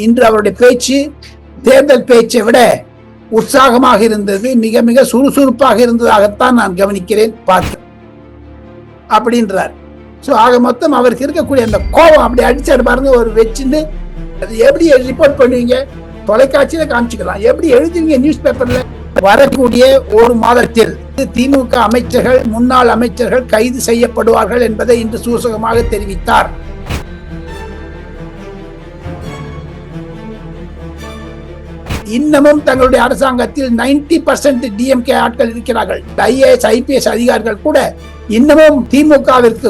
இன்று அவருடைய பேச்சு தேர்தல் பேச்சை விட உற்சாகமாக இருந்தது, மிக மிக சுறுசுறுப்பாக இருந்ததாகத்தான் நான் கவனிக்கிறேன், பார்த்தேன் அப்படின்றார். ஸோ ஆக மொத்தம் அவருக்கு இருக்கக்கூடிய அந்த கோபம் அப்படி அடிச்சாரு பாருங்க, ஒரு வச்சுன்னு அது எப்படி ரிப்போர்ட் பண்ணுவீங்க, தொலைக்காட்சியில காமிச்சுக்கலாம், எப்படி எழுதுவீங்க நியூஸ் பேப்பர்ல. வரக்கூடிய ஒரு மாதத்தில் திமுக அமைச்சர்கள், முன்னாள் அமைச்சர்கள் கைது செய்யப்படுவார்கள் என்பதை இன்று சூசகமாக தெரிவித்தார். இன்னமும் தங்களுடைய அரசாங்கத்தில் 90% டிஎம்கே ஆட்கள் இருக்கிறார்கள். ஐஏஎஸ் ஐபிஎஸ் அதிகாரிகள் கூட இன்னமும் திமுகவிற்கு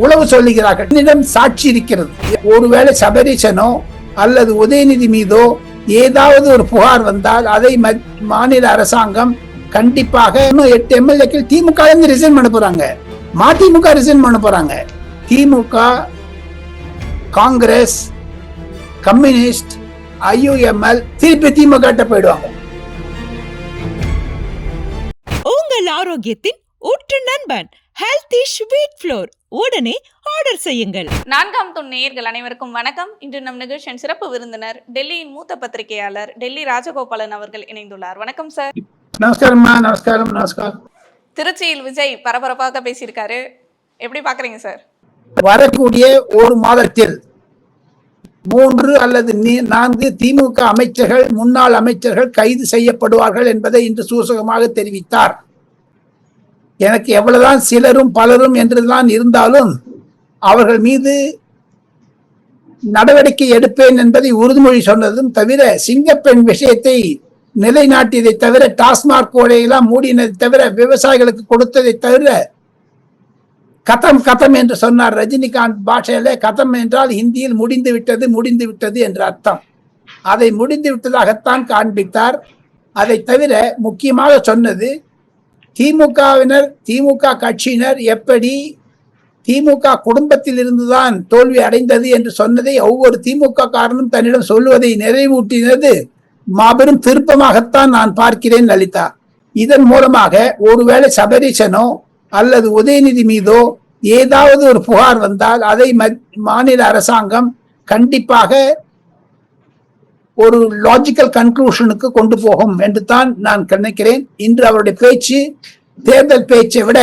உளவு சொல்லுகிறார்கள். என்னிடம் சாட்சி இருக்கிறது. ஒருவேளை சபரீசனோ அல்லது உதயநிதி மீதோ ஏதாவது ஒரு புகார் வந்தால் அதை மாநில அரசாங்கம் கண்டிப்பாக 8 எம்எல்ஏக்கள் திமுக ரிசைன் பண்ண போறாங்க, மதிமுக ரிசைன் பண்ண போறாங்க. திமுக, காங்கிரஸ், கம்யூனிஸ்ட், ஐயுஎம்எல் திருப்பி திமுக போயிடுவாங்க. உங்கள் ஆரோக்கியத்தின் ஊற்று நண்பன் ஹெல்தி ஸ்வீட் ஃப்ளோர் உடனே ஆர்டர் செய்யுங்கள். 4ஆம் தூண் நேயர்கள் அனைவருக்கும் வணக்கம். இன்று நம் நிகழ்ச்சியின் சிறப்பு விருந்தினர் டெல்லியின் மூத்த பத்திரிகையாளர் டெல்லி ராஜகோபாலன் அவர்கள் இணைந்துள்ளார். வணக்கம் சார். நமஸ்காரம்மா. நமஸ்காரம். நமஸ்காரம். திருச்சியில் விஜய் பரபரப்பாக பேசியிருக்காரு, எப்படி பாக்குறீங்க சார்? வரக்கூடிய ஒரு மாதத்தில் 3 அல்லது 4 திமுக அமைச்சர்கள், முன்னாள் அமைச்சர்கள் கைது செய்யப்படுவார்கள் என்பதை இன்று சூசகமாக தெரிவித்தார். எனக்கு எவ்வளவுதான் சிலரும் பலரும் என்றுதான் இருந்தாலும் அவர்கள் மீது நடவடிக்கை எடுப்பேன் என்பதை உறுதிமொழி சொன்னதும் தவிர, சிங்கப்பெண் விஷயத்தை நிலைநாட்டியதை தவிர, டாஸ்மாக் கோடையெல்லாம் மூடினதை தவிர, விவசாயிகளுக்கு கொடுத்ததை தவிர, கதம் கதம் என்று சொன்னார் ரஜினிகாந்த் பாஷையில. கதம் என்றால் ஹிந்தியில் முடிந்து விட்டது என்ற அர்த்தம். அதை முடிந்து விட்டதாகத்தான் காண்பித்தார். அதை தவிர முக்கியமாக சொன்னது, திமுகவினர், திமுக கட்சியினர் எப்படி திமுக குடும்பத்தில் இருந்துதான் தோல்வி அடைந்தது என்று சொன்னதை ஒவ்வொரு திமுக காரனும் தன்னிடம் சொல்லுவதை நிறைவூட்டினது மாபெரும் திருப்பமாகத்தான் நான் பார்க்கிறேன் லலிதா. இதன் மூலமாக ஒருவேளை சபரீசனோ அல்லது உதயநிதி மீதோ ஏதாவது ஒரு புகார் வந்தால் அதை மாநில அரசாங்கம் கண்டிப்பாக ஒரு லாஜிக்கல் கன்க்ளூஷனுக்கு கொண்டு போகும் என்று தான் நான் நினைக்கிறேன். இன்று அவருடைய பேச்சு தேர்தல் பேச்சை விட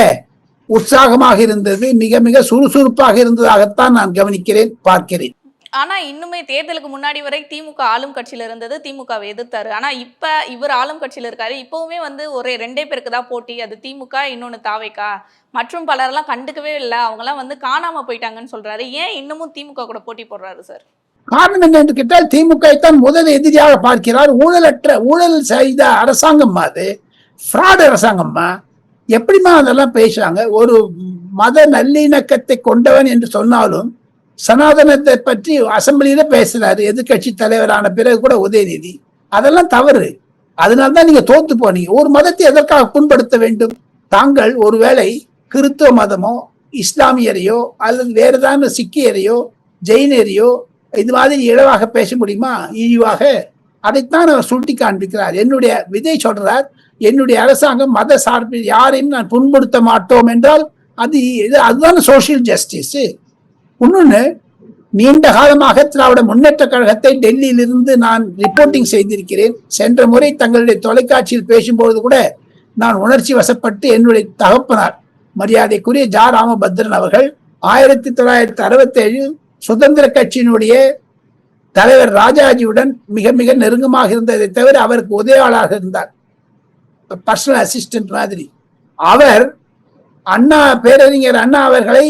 உற்சாகமாக இருந்தது, மிக மிக சுறுசுறுப்பாக இருந்ததாகத்தான் நான் கவனிக்கிறேன், பார்க்கிறேன். ஆனா இன்னுமே தேர்தலுக்கு முன்னாடி வரை திமுக ஆளும் கட்சியில இருந்தது, திமுகவை எதிர்த்தாரு. ஆனா இப்ப இவர் ஆளும் கட்சியில இருக்காரு. இப்பவுமே ஒரே 2 பேருக்கு தான் போட்டி, அது திமுக, இன்னொன்னு தாவேகா. மற்றும் பலரெல்லாம் கண்டுக்கவே இல்லை, அவங்க எல்லாம் காணாம போயிட்டாங்கன்னு சொல்றாரு. ஏன் இன்னமும் திமுக கூட போட்டி போடுறாரு சார்? காரணம் என்ன என்று கேட்டால், திமுக தான் முதல் எதிரியாக பார்க்கிறார். ஊழல் செய்த அரசாங்கம், அது ஃப்ராட் அரசாங்கம்மா. எப்படிமா அதெல்லாம் பேசுறாங்க? ஒரு மத நல்லிணக்கத்தை கொண்டவன் என்று சொன்னாலும் சனாதனத்தை பற்றி அசம்பிளியில பேசுறாரு எதிர்கட்சி தலைவரான பிறகு கூட உதயநிதி. அதெல்லாம் தவறு. அதனால்தான் நீங்க தோத்து போனீங்க. ஒரு மதத்தை எதற்காக புண்படுத்த வேண்டும்? தாங்கள் ஒருவேளை கிறிஸ்துவ மதமோ, இஸ்லாமியரையோ, அல்லது வேற ஏதாவது சிக்கியரையோ, ஜெயினரையோ இது மாதிரி இழவாக பேச முடியுமா? இழிவாக. அதைத்தான் அவர் சுட்டி காண்பிக்கிறார். விஜய் சொல்றார், என்னுடைய அரசாங்கம் மத சார்பில் யாரையும் நான் புண்படுத்த மாட்டோம் என்றால் அதுதான் சோசியல் ஜஸ்டிஸ். இன்னொன்னு, நீண்ட காலமாக திராவிட முன்னேற்ற கழகத்தை டெல்லியிலிருந்து நான் ரிப்போர்ட்டிங் செய்திருக்கிறேன். சென்ற முறை தங்களுடைய தொலைக்காட்சியில் பேசும்பொழுது கூட நான் உணர்ச்சி வசப்பட்டு என்னுடைய தகப்பனார் மரியாதைக்குரிய ஜா ராமபத்ரன் அவர்கள் 1967 சுதந்திர கட்சியினுடைய தலைவர் ராஜாஜியுடன் மிக மிக நெருக்கமாக இருந்ததை தவிர அவருக்கு உதவியாளராக இருந்தார், பர்சனல் அசிஸ்டன்ட் மாதிரி. அவர் பேரறிஞர் அண்ணா அவர்களை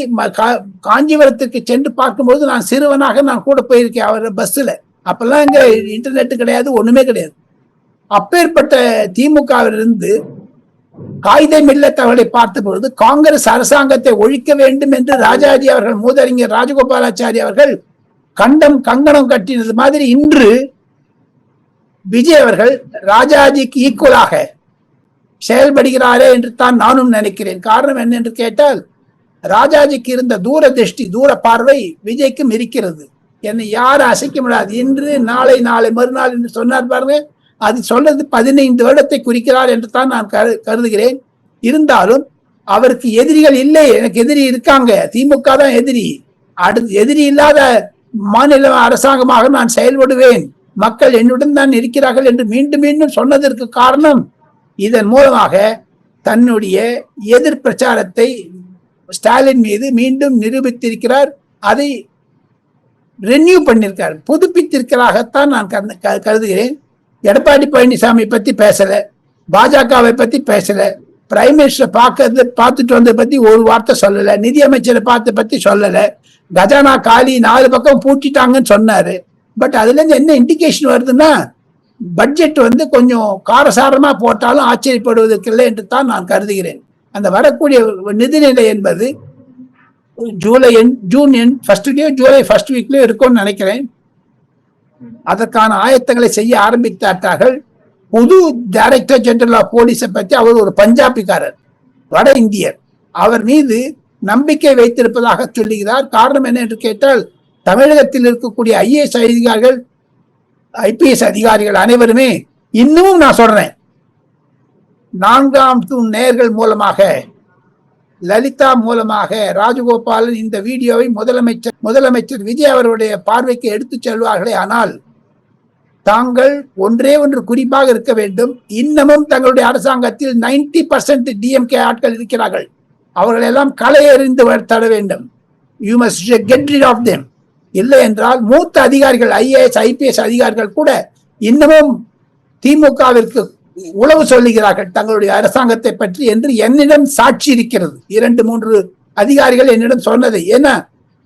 காஞ்சிபுரத்திற்கு சென்று பார்க்கும்போது நான் சிறுவனாக நான் கூட போயிருக்கேன் அவர் பஸ்ல. அப்பெல்லாம் இங்க இன்டர்நெட் கிடையாது, ஒண்ணுமே கிடையாது. அப்பேற்பட்ட திமுகவிலிருந்து காகித மில்லத் அவர்களை பார்த்த பொழுது காங்கிரஸ் அரசாங்கத்தை ஒழிக்க வேண்டும் என்று ராஜாஜி அவர்கள், மூதறிஞர் ராஜகோபாலாச்சாரி அவர்கள் கங்கணம் கட்டினது மாதிரி இன்று விஜய் அவர்கள் ராஜாஜிக்கு ஈக்குவலாக செயல்படுகிறாரே என்று தான் நானும் நினைக்கிறேன். காரணம் என்ன என்று கேட்டால், ராஜாஜிக்கு இருந்த தூர திருஷ்டி, தூர பார்வை விஜய்க்கும் இருக்கிறது. என்னை யாரும் அசைக்க முடியாது. இன்று நாளை, நாளை மறுநாள் என்று சொன்னார் பாருங்க, அது சொல்றது 15 வருடத்தை குறிக்கிறார் என்று தான் நான் கருதுகிறேன். இருந்தாலும் அவருக்கு எதிரிகள் இல்லை, எனக்கு எதிரி இருக்காங்க. திமுக தான் எதிரி. எதிரி இல்லாத மாநில அரசாங்கமாக நான் செயல்படுவேன், மக்கள் என்னுடன் தான் இருக்கிறார்கள் என்று மீண்டும் மீண்டும் சொன்னதற்கு காரணம் இதன் மூலமாக தன்னுடைய எதிர் பிரச்சாரத்தை ஸ்டாலின் மீது மீண்டும் நிரூபித்திருக்கிறார். அதை ரெனியூ பண்ணிருக்கார், புதுப்பித்திருக்கிறாகத்தான் நான் கருதுகிறேன். எடப்பாடி பழனிசாமி பத்தி பேசல, பாஜகவை பத்தி பேசல, பிரைம் மினிஸ்டர் பார்த்துட்டு வந்ததை பத்தி ஒரு வார்த்தை சொல்லல, நிதியமைச்சரை பத்தி சொல்லல, கஜானா காலி 4 பக்கம் பூட்டிட்டாங்கன்னு சொன்னாரு. பட் அதுல இருந்து என்ன இண்டிகேஷன் வருதுன்னா பட்ஜெட் கொஞ்சம் காரசாரமா போட்டாலும் ஆச்சரியப்படுவதற்கு இல்லை என்று தான் நான் கருதுகிறேன். அந்த வரக்கூடிய நிதிநிலை என்பது ஜூன் ஃபர்ஸ்ட்லயோ ஜூலை ஃபர்ஸ்ட் வீக்லயோ இருக்கும்னு நினைக்கிறேன். அதற்கான ஆயத்தங்களை செய்ய ஆரம்பித்தார்கள். புது டைரக்டர் ஜெனரல் ஆஃப் போலீஸை பற்றி அவர் ஒரு பஞ்சாபிக்காரர், வட இந்தியர். அவர் மீது நம்பிக்கை வைத்திருப்பதாக சொல்லுகிறார். காரணம் என்ன என்று கேட்டால், தமிழகத்தில் இருக்கக்கூடிய IAS அதிகாரிகள், IPS அதிகாரிகள் அனைவருமே இன்னமும் நான் சொல்றேன், 4ஆம் தூண் நேயர்கள் மூலமாக, லலிதா மூலமாக ராஜகோபாலன் இந்த வீடியோவை முதலமைச்சர் விஜய் அவருடைய பார்வைக்கு எடுத்துச் செல்வார்களே, ஆனால் தாங்கள் ஒன்றே ஒன்று குறிப்பாக இருக்க வேண்டும். இன்னமும் தங்களுடைய அரசாங்கத்தில் 90% DMK ஆட்கள் இருக்கிறார்கள். அவர்கள் எல்லாம் களை எறிந்து தர வேண்டும். You must get rid of them. இல்லை என்றால் மூத்த அதிகாரிகள், IAS IPS அதிகாரிகள் கூட இன்னமும் திமுகவிற்கு உளவு சொல்லுகிறார்கள் தங்களுடைய அரசாங்கத்தை பற்றி என்று என்னிடம் சாட்சி இருக்கிறது. 2-3 அதிகாரிகள் என்னிடம் சொன்னது. ஏன்னா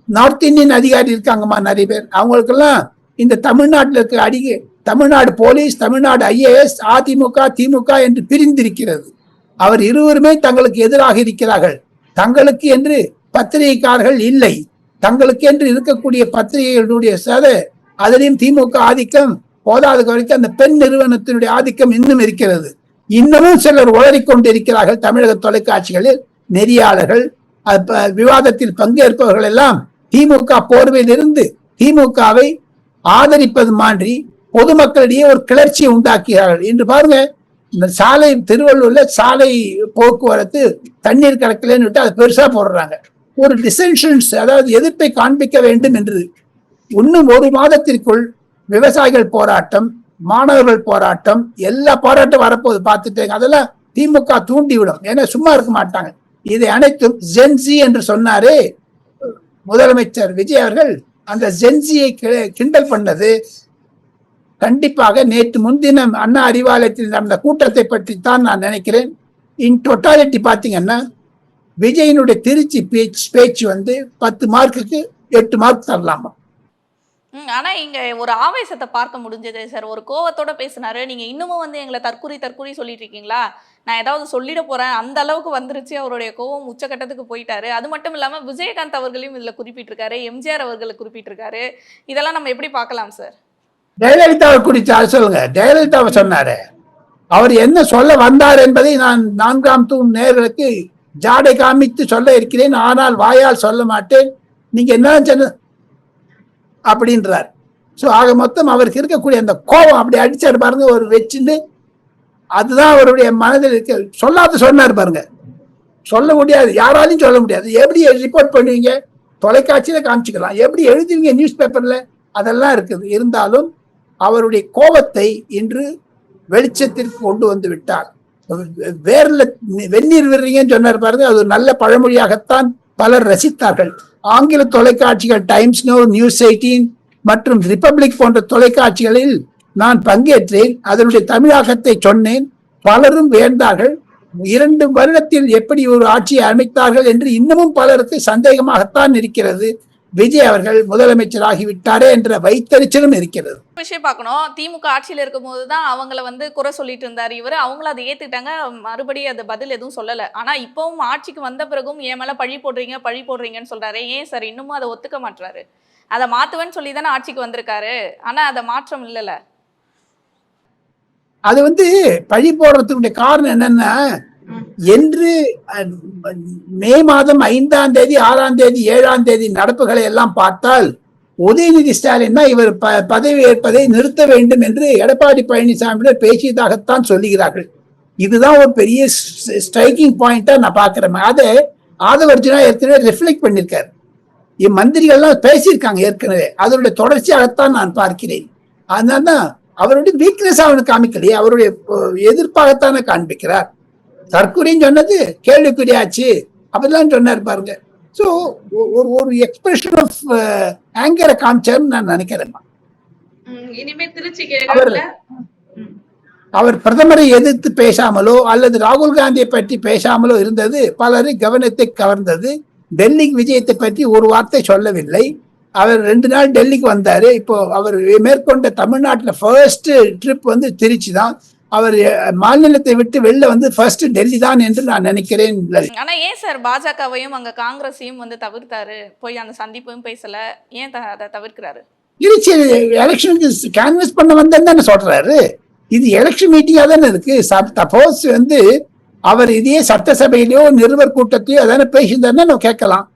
நார்த் இந்தியன் அதிகாரி இருக்காங்கம்மா நிறைய பேர், அவங்களுக்கெல்லாம் இந்த தமிழ்நாட்டில் இருக்க தமிழ்நாடு போலீஸ், தமிழ்நாடு IAS, அதிமுக திமுக என்று பிரிந்திருக்கிறது. அவர் இருவருமே தங்களுக்கு எதிராக இருக்கிறார்கள். தங்களுக்கு என்று பத்திரிகைக்காரர்கள் இல்லை, தங்களுக்கு என்று இருக்கக்கூடிய பத்திரிகைகளுடைய அதிலையும் திமுக ஆதிக்கம் போதாத வரைக்கும் அந்த பெண் நிறுவனத்தினுடைய ஆதிக்கம் இன்னும் இருக்கிறது. இன்னமும் சிலர் உளறிக்கொண்டிருக்கிறார்கள் தமிழக தொலைக்காட்சிகளில். நெறியாளர்கள், விவாதத்தில் பங்கேற்பவர்கள் எல்லாம் திமுக போர்வையில் இருந்து திமுகவை ஆதரிப்பது மாதிரி பொதுமக்களிடையே ஒரு கிளர்ச்சியை உண்டாக்குகிறார்கள். இன்று பாருங்க, இந்த சாலை, திருவள்ளூர்ல சாலை போக்குவரத்து தண்ணீர் கலக்கலன்னு விட்டு அதை பெருசா போடுறாங்க. ஒரு டிசென்ஷன்ஸ், அதாவது எதிர்ப்பை காண்பிக்க வேண்டும் என்று. இன்னும் 1 மாதத்திற்குள் விவசாயிகள் போராட்டம், மாணவர்கள் போராட்டம், எல்லா போராட்டம் வரப்போது பார்த்துட்டேங்க. அதெல்லாம் திமுக தூண்டிவிடும், ஏன்னா சும்மா இருக்க மாட்டாங்க. இதை அனைத்தும் ஜென்சி என்று சொன்னாரே முதலமைச்சர் விஜய் அவர்கள். அந்த ஜென்சியை கிண்டல் பண்ணது கண்டிப்பாக நேற்று முன்தினம் அண்ணா அறிவாலயத்தில் நடந்த கூட்டத்தை பற்றி தான் நான் நினைக்கிறேன். இன் டோட்டாலிட்டி பார்த்தீங்கன்னா விஜயனுடைய திருச்சி பேச்சு 10 மார்க்குக்கு 8 மார்க் தரலாமா. ஆனா இங்க ஒரு ஆவேசத்தை பார்க்க முடிஞ்சது சார். ஒரு கோவத்தோட பேசினாரு. நீங்க இன்னமும் எங்களை தற்குறி சொல்லிட்டு இருக்கீங்களா, நான் ஏதாவது சொல்லிட போறேன், அந்த அளவுக்கு வந்துருச்சு. அவருடைய கோவம் உச்சகட்டத்துக்கு போயிட்டாரு. அது மட்டும் இல்லாம விஜயகாந்த் அவர்களையும் இதுல குறிப்பிட்டிருக்காரு, எம்ஜிஆர் அவர்களை குறிப்பிட்டிருக்காரு. இதெல்லாம் நம்ம எப்படி பார்க்கலாம் சார்? ஜெயலலிதாவை குறித்து சொல்லுங்க. ஜெயலலிதாவை சொன்னாரு, அவர் என்ன சொல்ல வந்தார் என்பதை நான் 4ஆம் தூண் நேயர்களுக்கு ஜாடை காமித்து சொல்ல இருக்கிறேன், ஆனால் வாயால் சொல்ல மாட்டேன். நீங்க என்ன சொன்ன அப்படின்றார். ஸோ ஆக மொத்தம் அவருக்கு இருக்கக்கூடிய அந்த கோபம் அப்படி அடிச்சாரு பாருங்க, ஒரு வச்சுட்டு. அதுதான் அவருடைய மனதில் இருக்க. சொல்லாத சொன்னார் பாருங்க, சொல்ல முடியாது, யாராலையும் சொல்ல முடியாது. எப்படி ரிப்போர்ட் பண்ணுவீங்க? தொலைக்காட்சியில காமிச்சுக்கலாம். எப்படி எழுதுவீங்க நியூஸ் பேப்பர்ல? அதெல்லாம் இருக்குது. இருந்தாலும் அவருடைய கோபத்தை இன்று வெளிச்சத்திற்கு கொண்டு வந்து விட்டார். வேர்ல வெந்நீர் விடுறீங்கன்னு சொன்னார் பாருங்க, அது ஒரு நல்ல பழமொழியாகத்தான் பலர் ரசித்தார்கள். ஆங்கில தொலைக்காட்சிகள் டைம்ஸ் நவ், நியூஸ் 18 மற்றும் ரிப்பப்ளிக் போன்ற தொலைக்காட்சிகளில் நான் பங்கேற்றேன். அதனுடைய தமிழாக்கத்தை சொன்னேன். பலரும் வேண்டார்கள். 2 வருடத்தில் எப்படி ஒரு ஆட்சியை அமைத்தார்கள் என்று இன்னமும் பலருக்கு சந்தேகமாகத்தான் இருக்கிறது. விஜய் அவர்கள் முதலமைச்சர் ஆகிவிட்டாரே என்ற வைத்தறிச்சலும் இருக்கிறது. விஷயம் பார்க்கணும், திமுக ஆட்சியில் இருக்கும் போதுதான் அவங்கள குறை சொல்லிட்டு இருந்தாரு இவர். அவங்களும் அதை ஏத்துட்டாங்க, மறுபடியும் அது பதில் எதுவும் சொல்லல. ஆனா இப்பவும் ஆட்சிக்கு வந்த பிறகும் என் மேல பழி போடுறீங்கன்னு சொல்றாரு. ஏன் சார் இன்னமும் அதை ஒத்துக்க மாட்டாரு? அதை மாத்துவேன்னு சொல்லி தானே ஆட்சிக்கு வந்திருக்காரு, ஆனா அதை மாற்றம் இல்லல. அது பழி போடுறதுக்குடைய காரணம் என்னன்னா, என்று மே மாதம் 5ஆம் தேதி 6ஆம் தேதி 7ஆம் தேதி நடப்புகளை எல்லாம் பார்த்தால் உதயநிதி ஸ்டாலின் தான் இவர் பதவி ஏற்பதை நிறுத்த வேண்டும் என்று எடப்பாடி பழனிசாமியிடம் பேசியதாகத்தான் சொல்லுகிறார்கள். இதுதான் ஒரு பெரிய ஸ்ட்ரைக்கிங் பாயிண்டா நான் பாக்குறேன். அதை ஆதவர்ஜுனா ஏற்கனவே ரிஃப்ளெக்ட் பண்ணிருக்காரு. மந்திரிகள்லாம் பேசியிருக்காங்க ஏற்கனவே. அதனுடைய தொடர்ச்சியாகத்தான் நான் பார்க்கிறேன். அதனால அவருடைய வீக்னஸ் அவனுக்கு காமிக்கலையே, அவருடைய எதிர்ப்பாகத்தானே காண்பிக்கிறார். தற்கொலைன்னு சொன்னது கேள்விக்குறியாச்சு அப்படிலாம் சொன்னார் பாருங்க. ஸோ ஒரு எக்ஸ்பிரஷன் ஆஃப் ஆங்கரை காமிச்சாருன்னு நான் நினைக்கிறேன். அவர் பிரதமரை எதிர்த்து பேசாமலோ அல்லது ராகுல் காந்தியை பற்றி பேசாமலோ இருந்தது பலரை கவனத்தை கவர்ந்தது. டெல்லிக்கு விஜயத்தை பற்றி ஒரு வார்த்தை சொல்லவில்லை. அவர் 2 நாள் டெல்லிக்கு வந்தாரு. இப்போ அவர் மேற்கொண்ட தமிழ்நாட்டில் ஃபர்ஸ்ட் ட்ரிப் வந்து திருச்சி தான். அவர் மாநிலத்தை விட்டு வெளில வந்து ஃபர்ஸ்ட் டெல்லி தான் என்று நான் நினைக்கிறேன். ஆனா ஏன் சார் பாஜகவையும் அங்க காங்கிரஸையும் வந்து தவிர்த்தாரு, போய் அந்த சந்திப்பையும் பேசல, ஏன் அதை தவிர்க்கிறாரு? திருச்சி எலெக்ஷனுக்கு கேன்வஸ் பண்ண வந்தேன்னு சொல்றாரு. இது எலெக்ஷன் மீட்டிங்கா தானே இருக்கு. சப்போஸ் வந்து அவர் இதே சட்டசபையிலயோ நிருபர் கூட்டத்தையோ அதான பேசியிருந்தாருன்னா நம்ம கேட்கலாம்.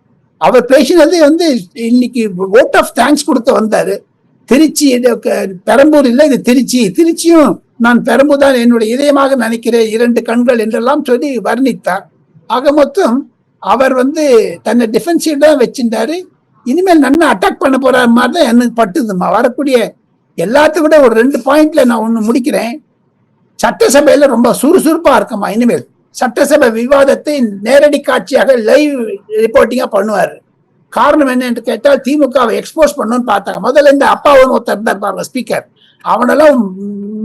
அவர் பேசினது வந்து இன்னைக்கு ஓட் ஆஃப் தேங்க்ஸ் கொடுக்க வந்தாரு. திருச்சி பெரம்பூர் இல்லை, இது திருச்சியும் நான் பெரம்பூர் தான் என்னுடைய இதயமாக நினைக்கிறேன், 2 கண்கள் என்றெல்லாம் சொல்லி வர்ணித்தார். ஆக மொத்தம் அவர் வந்து தன்னை டிஃபென்சிவ் தான் வச்சிருந்தாரு. இனிமேல் நல்லா அட்டாக் பண்ண போற மாதிரி தான் எனக்கு பட்டுதுமா. வரக்கூடிய எல்லாத்தையும் விட ஒரு 2 பாயிண்ட்ல நான் ஒண்ணு முடிக்கிறேன். சட்டசபையில ரொம்ப சுறுசுறுப்பா இருக்குமா. இனிமேல் சட்டசபை விவாதத்தை நேரடி காட்சியாக லைவ் ரிப்போர்ட்டிங்கா பண்ணுவாரு. காரணம் என்னன்னு கேட்டால் திமுகவை எக்ஸ்போஸ் பண்ணணும்னு பார்த்தாங்க. முதல்ல இந்த அப்பாவும் ஒருத்தர் இருந்தார் பாருங்க ஸ்பீக்கர், அவனெல்லாம்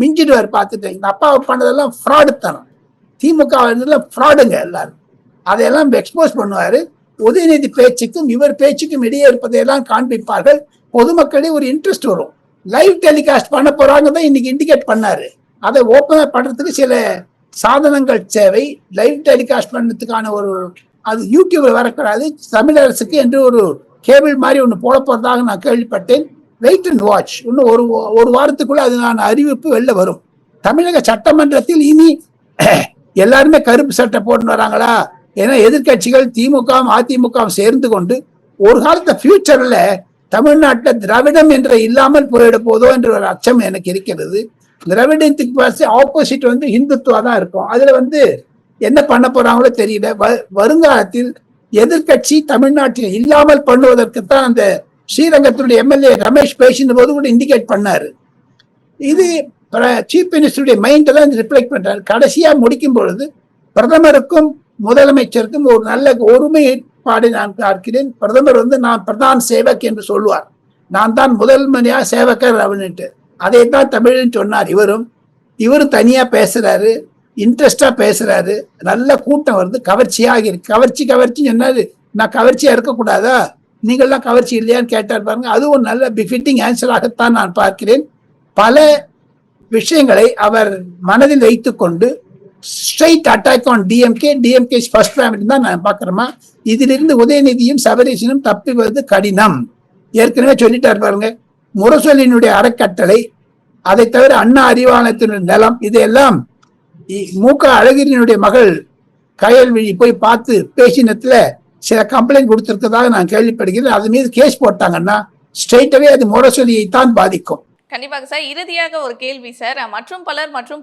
மிஞ்சிடுவார். பார்த்துட்டு இந்த அப்பாவை பண்ணதெல்லாம் ஃப்ராடு தனம், திமுக ஃப்ராடுங்க எல்லாரும், அதையெல்லாம் எக்ஸ்போஸ் பண்ணுவாரு. உதயநிதி பேச்சுக்கும் இவர் பேச்சுக்கும் இடையே இருப்பதையெல்லாம் காண்பிப்பார்கள். பொதுமக்களே ஒரு இன்ட்ரெஸ்ட் வரும். லைவ் டெலிகாஸ்ட் பண்ண போறாங்க தான் இன்னைக்கு இண்டிகேட் பண்ணாரு. அதை ஓப்பனா பண்றதுக்கு சில சாதனங்கள் தேவை. லைவ் டெலிகாஸ்ட் பண்ணதுக்கான ஒரு அது யூடியூப்ல வரக்கூடாது, தமிழரசுக்கு என்று ஒரு கேபிள் மாதிரி ஒன்று போட போறதாக நான் கேள்விப்பட்டேன். Wait and watch. இன்னும் ஒரு வாரத்துக்குள்ள அது நான் அறிவிப்பு வெளில வரும். தமிழக சட்டமன்றத்தில் இனி எல்லாருமே கருப்பு சட்டை போட்டு வராங்களா? ஏன்னா எதிர்கட்சிகள் திமுக அதிமுக சேர்ந்து கொண்டு ஒரு காலத்து ஃபியூச்சர்ல தமிழ்நாட்டில் திராவிடம் என்ற இல்லாமல் போயிட போதோ என்ற ஒரு அச்சம் எனக்கு இருக்கிறது. திராவிடத்துக்கு ஆப்போசிட் வந்து இந்துத்துவா தான் இருக்கும். அதுல வந்து என்ன பண்ண போறாங்களோ தெரியல. வருங்காலத்தில் எதிர்கட்சி தமிழ்நாட்டில் இல்லாமல் பண்ணுவதற்குத்தான் அந்த ஸ்ரீரங்கத்தினுடைய எம்எல்ஏ ரமேஷ் பேசின போது கூட இண்டிகேட் பண்ணாரு. இது சீஃப் மினிஸ்டருடைய மைண்ட் எல்லாம் ரிஃப்ளெக்ட் பண்றாரு. கடைசியா முடிக்கும் பொழுது பிரதமருக்கும் முதலமைச்சருக்கும் ஒரு நல்ல ஒருமைப்பாடு நான் பார்க்கிறேன். பிரதமர் வந்து நான் பிரதான் சேவக் என்று சொல்லுவார். நான் தான் முதல் மணியா சேவகர் அப்படின்ட்டு அதை தான் தமிழ்னு சொன்னார். இவரும் தனியா பேசுறாரு, இன்ட்ரெஸ்டா பேசுறாரு. நல்ல கூட்டம் வருது, கவர்ச்சியாக இருக்கு. கவர்ச்சி சொன்னாரு. நான் கவர்ச்சியா இருக்கக்கூடாதா, நீங்கள்லாம் கவர்ச்சி இல்லையான்னு கேட்டார் பாருங்க. அதுவும் நல்ல பிஃபிட்டிங் ஆன்சராகத்தான் நான் பார்க்கிறேன். பல விஷயங்களை அவர் மனதில் வைத்துக் கொண்டு straight attack on DMK first family தான் நான் பார்க்கிறேமா. இதிலிருந்து உதயநிதியும் சபரீஷனும் தப்பிவது கடினம். ஏற்கனவே சொல்லிட்டார் பாருங்க. முரசொலியினுடைய அறக்கட்டளை, அதை தவிர அண்ணா அறிவாலயத்தினுடைய நிலம், இதையெல்லாம் மூக அழகிரியினுடைய மகள் கயல்விழி போய் பார்த்து பேசினத்துல சில கம்ப்ளைண்ட் கொடுத்திருக்கதாக நான் கேள்விப்படுகிறேன். அது மீது கேஸ் போட்டாங்கன்னா ஸ்ட்ரெயிட்டாவே அது முரசொலியை தான் பாதிக்கும். கண்டிப்பாக சார். இறுதியாக ஒரு கேள்வி சார். மற்றும்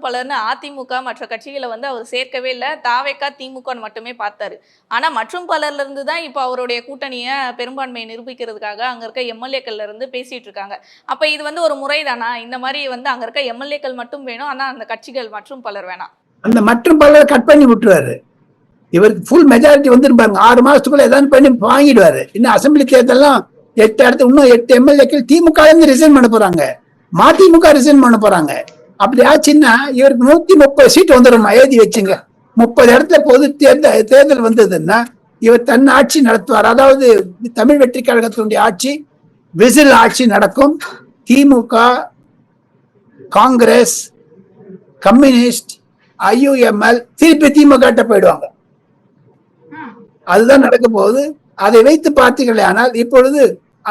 பலர்னு அதிமுக மற்ற கட்சிகளை வந்து அவர் சேர்க்கவே இல்லை. தாவேகா திமுக மட்டுமே பார்த்தாரு. ஆனா மற்றும் பலர்ல இருந்து தான் இப்போ அவருடைய கூட்டணியை பெரும்பான்மையை நிரூபிக்கிறதுக்காக அங்க இருக்க எம்எல்ஏக்கள்ல இருந்து பேசிட்டு இருக்காங்க. அப்ப இது வந்து ஒரு முறைதானா? இந்த மாதிரி வந்து அங்க இருக்க எம்எல்ஏக்கள் மட்டும் வேணும், ஆனா அந்த கட்சிகள் மற்றும் பலர் வேணாம். அந்த மற்றும் பலரை கட் பண்ணி விட்டுருவாரு. இவருக்கு ஃபுல் மெஜாரிட்டி வந்துருப்பாங்க. 6 மாசத்துக்குள்ள ஏதாவது பண்ணி வாங்கிடுவாரு. இன்னும் அசம்பிளி தேர்தலாம் 8 இடத்துல இன்னும் 8 எம்எல்ஏக்கள் திமுக இருந்து ரிசைன் பண்ண போறாங்க, மதிமுக ரிசைன் பண்ண போறாங்க. அப்படி ஆச்சுன்னா இவருக்கு 130 சீட் வந்துடும். எழுதி வச்சுங்க. 30 இடத்துல பொது தேர்தல் வந்ததுன்னா இவர் தன் ஆட்சி நடத்துவார். அதாவது தமிழ் வெற்றி கழகத்தினுடைய ஆட்சி விசில் ஆட்சி நடக்கும். திமுக, காங்கிரஸ், கம்யூனிஸ்ட், IUML திருப்பி திமுக போயிடுவாங்க. அதுதான் நடக்க போகுது. அதை வைத்து பார்த்தீர்களே ஆனால் இப்பொழுது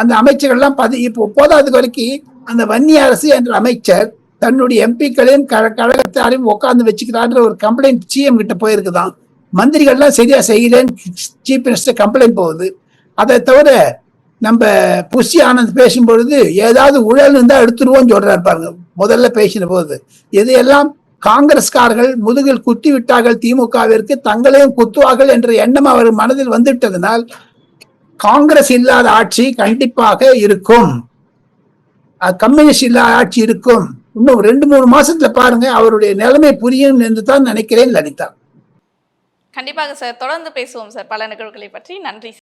அந்த அமைச்சர்கள்லாம் இப்போ போதாது வரைக்கும் அந்த வன்னி அரசு என்ற அமைச்சர் தன்னுடைய எம்பிக்களையும் கழகத்தாரையும் உட்கார்ந்து வச்சுக்கிறான்ற ஒரு கம்ப்ளைண்ட் சிஎம் கிட்ட போயிருக்குதான். மந்திரிகள்லாம் சரியா செய்யலன்னு சீஃப் மினிஸ்டர் கம்ப்ளைண்ட் போகுது. அதை தவிர நம்ம புஷி ஆனந்த் பேசும்பொழுது ஏதாவது ஊழல் இருந்தா எடுத்துருவோம் சொல்றாரு பாருங்க. முதல்ல பேசின போது இதையெல்லாம் காங்கிரஸ்காரர்கள் முதுகில் குத்தி விட்டார்கள், திமுகவிற்கு தங்களையும் குத்துவார்கள் என்ற எண்ணம் அவர் மனதில் வந்துவிட்டதனால் காங்கிரஸ் இல்லாத ஆட்சி கண்டிப்பாக இருக்கும், கம்யூனிஸ்ட் இல்லாத ஆட்சி இருக்கும். இன்னும் 2-3 மாசத்துல பாருங்க அவருடைய நிலைமை புரியும் என்று தான் நினைக்கிறேன் லலிதா. கண்டிப்பாக சார், தொடர்ந்து பேசுவோம் சார் பல நிகழ்வுகளை பற்றி. நன்றி.